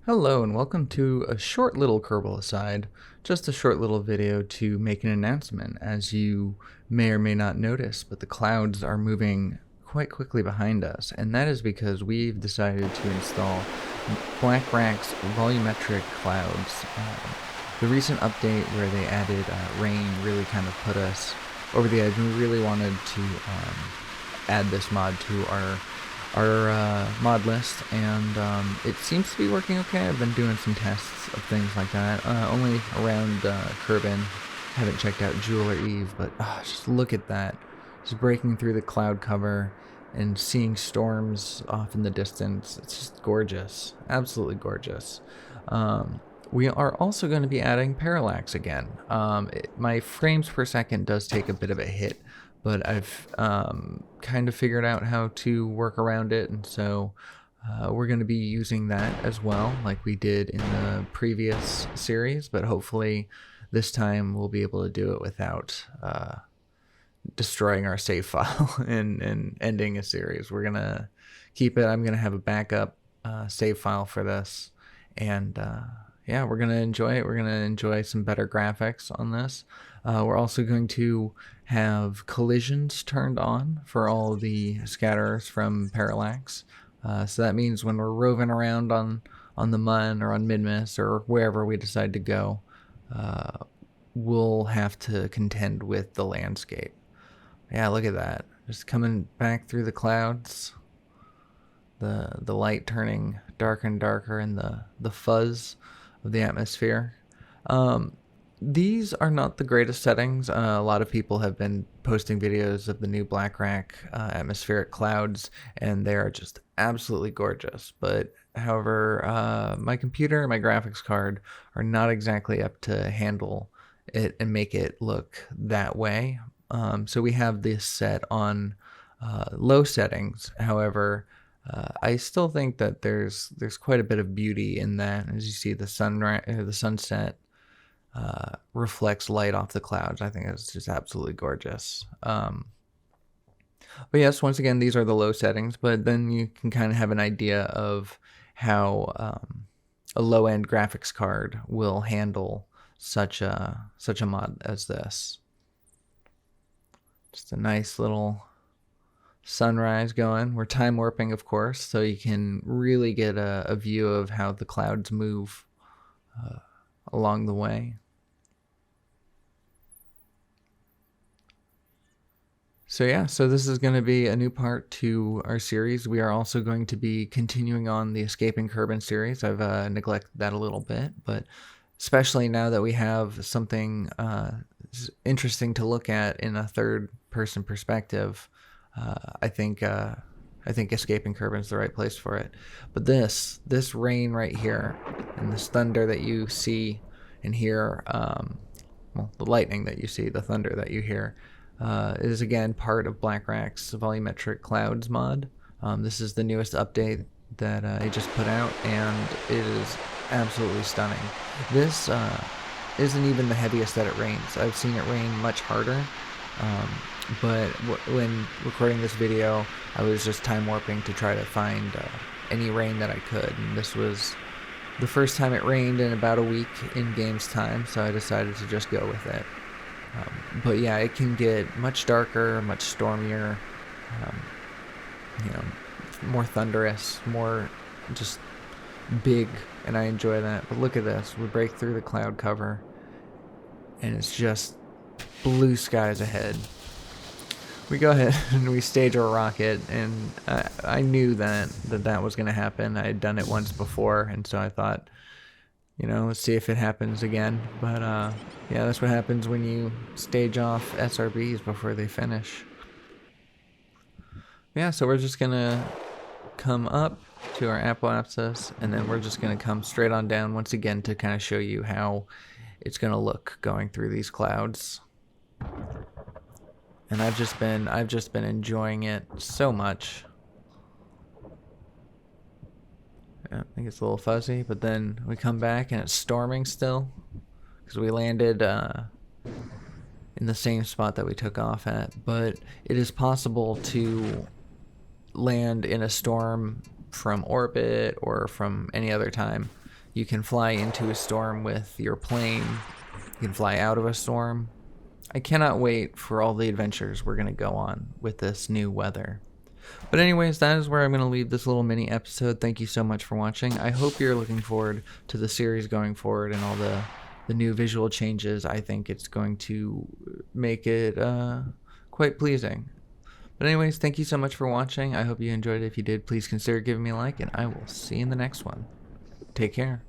Hello and welcome to a short little Kerbal Aside, just a short little video to make an announcement. As you may or may not notice, but the clouds are moving quite quickly behind us, and that is because we've decided to install Blackrack's Volumetric clouds. The recent update where they added rain really kind of put us over the edge, and we really wanted to add this mod to our mod list, and it seems to be working okay. I've been doing some tests of things like that, only around Kerbin. Haven't checked out Jewel or Eve, but just look at that. Just breaking through the cloud cover and seeing storms off in the distance. It's just gorgeous. Absolutely gorgeous. We are also going to be adding parallax again. My frames per second does take a bit of a hit, but I've kind of figured out how to work around it, and so we're going to be using that as well, like we did in the previous series, but hopefully this time we'll be able to do it without destroying our save file and ending a series. We're going to keep it. I'm going to have a backup save file for this, and yeah, we're going to enjoy it. We're going to enjoy some better graphics on this. We're also going to have collisions turned on for all the scatterers from parallax. So that means when we're roving around on the Mun or on Midmas or wherever we decide to go, we'll have to contend with the landscape. Yeah, look at that. Just coming back through the clouds. The light turning darker and darker, and the fuzz of the atmosphere. These are not the greatest settings. A lot of people have been posting videos of the new Blackrack atmospheric clouds, and they are just absolutely gorgeous. But however, my computer and my graphics card are not exactly up to handle it and make it look that way. So we have this set on low settings. However, I still think that there's quite a bit of beauty in that. As you see, the sunset reflects light off the clouds. I think it's just absolutely gorgeous. But yes, once again, these are the low settings, but then you can kind of have an idea of how a low-end graphics card will handle such a mod as this. Just a nice little sunrise going. We're time warping, of course, so you can really get a view of how the clouds move along the way. So yeah, so this is going to be a new part to our series. We are also going to be continuing on the Escaping Kerbin series. I've neglected that a little bit, but especially now that we have something interesting to look at in a third-person perspective, I think Escaping Kerbin is the right place for it. But this rain right here, and this thunder that you see and hear, well, the lightning that you see, the thunder that you hear, is again part of Blackrack's Volumetric Clouds mod. This is the newest update that I just put out, and it is absolutely stunning. This isn't even the heaviest that it rains. I've seen it rain much harder. But when recording this video, I was just time warping to try to find any rain that I could, and this was the first time it rained in about a week in game's time, so I decided to just go with it. But yeah, it can get much darker, much stormier, more thunderous, more just big, and I enjoy that. But look at this. We break through the cloud cover, and it's just blue skies ahead. We go ahead and we stage our rocket, and I knew that was going to happen. I had done it once before, and so I thought, let's see if it happens again. But yeah, that's what happens when you stage off SRBs before they finish. Yeah, so we're just going to come up to our apoapsis, and then we're just going to come straight on down once again to kind of show you how it's going to look going through these clouds. And I've just been enjoying it so much. Yeah, I think it's a little fuzzy, but then we come back and it's storming still, because we landed in the same spot that we took off at. But it is possible to land in a storm from orbit or from any other time. You can fly into a storm with your plane. You can fly out of a storm. I cannot wait for all the adventures we're going to go on with this new weather. But anyways, that is where I'm going to leave this little mini episode. Thank you so much for watching. I hope you're looking forward to the series going forward and all the new visual changes. I think it's going to make it quite pleasing. But anyways, thank you so much for watching. I hope you enjoyed it. If you did, please consider giving me a like, and I will see you in the next one. Take care.